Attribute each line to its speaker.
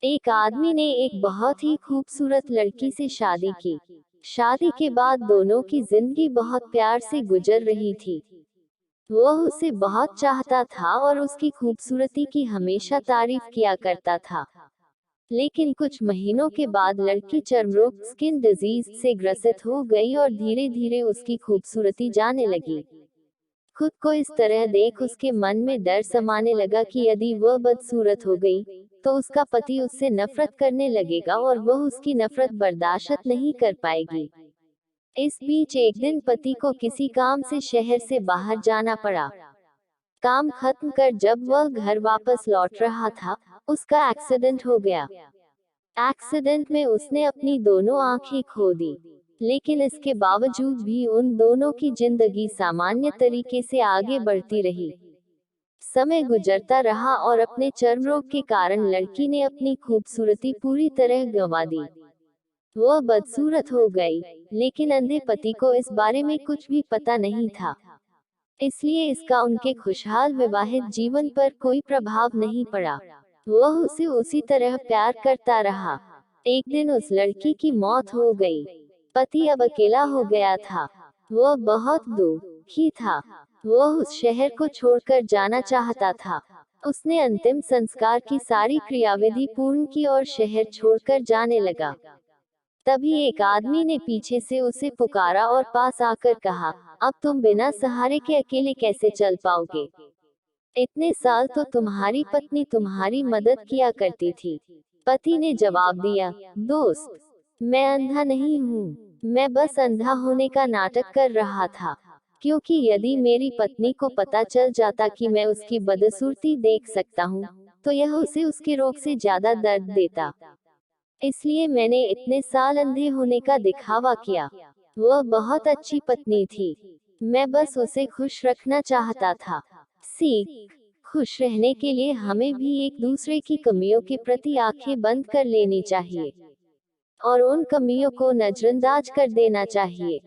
Speaker 1: एक आदमी ने एक बहुत ही खूबसूरत लड़की से शादी की। शादी के बाद दोनों की जिंदगी बहुत प्यार से गुजर रही थी। वह उसे बहुत चाहता था और उसकी खूबसूरती की हमेशा तारीफ किया करता था। लेकिन कुछ महीनों के बाद लड़की चर्मरोग स्किन डिजीज से ग्रसित हो गई और धीरे धीरे उसकी खूबसूरती जाने लगी। खुद को इस तरह देख उसके मन में डर समाने लगा कि यदि वह बदसूरत हो गई, तो उसका पति उससे नफरत करने लगेगा और वह उसकी नफरत बर्दाश्त नहीं कर पाएगी। इस बीच एक दिन पति को किसी काम से शहर से बाहर जाना पड़ा। काम खत्म कर जब वह घर वापस लौट रहा था, उसका एक्सीडेंट हो गया। एक्सीडेंट में उसने अपनी दोनों आंखें खो दी। लेकिन इसके बावजूद भी उन दोनों की जिंदगी सामान्य तरीके से आगे बढ़ती रही। समय गुजरता रहा और अपने चर्म रोग के कारण लड़की ने अपनी खूबसूरती पूरी तरह गंवा दी। वह बदसूरत हो गई, लेकिन अंधे पति को इस बारे में कुछ भी पता नहीं था। इसलिए इसका उनके खुशहाल विवाहित जीवन पर कोई प्रभाव नहीं पड़ा। वह उसे उसी तरह प्यार करता रहा। एक दिन उस लड़की की मौत हो गई। पति अब अकेला हो गया था। वह बहुत दुखी था। वह उस शहर को छोड़कर जाना चाहता था। उसने अंतिम संस्कार की सारी क्रियाविधि पूर्ण की और शहर छोड़कर जाने लगा। तभी एक आदमी ने पीछे से उसे पुकारा और पास आकर कहा, अब तुम बिना सहारे के अकेले कैसे चल पाओगे? इतने साल तो तुम्हारी पत्नी तुम्हारी मदद किया करती थी। पति ने जवाब दिया, दोस्त, मैं अंधा नहीं हूँ। मैं बस अंधा होने का नाटक कर रहा था। क्योंकि यदि मेरी पत्नी को पता चल जाता कि मैं उसकी बदसूरती देख सकता हूँ, तो यह उसे उसके रोग से ज्यादा दर्द देता। इसलिए मैंने इतने साल अंधे होने का दिखावा किया। वह बहुत अच्छी पत्नी थी। मैं बस उसे खुश रखना चाहता था। सीख, खुश रहने के लिए हमें भी एक दूसरे की कमियों के प्रति आंखें बंद कर लेनी चाहिए और उन कमियों को नजरअंदाज कर देना चाहिए।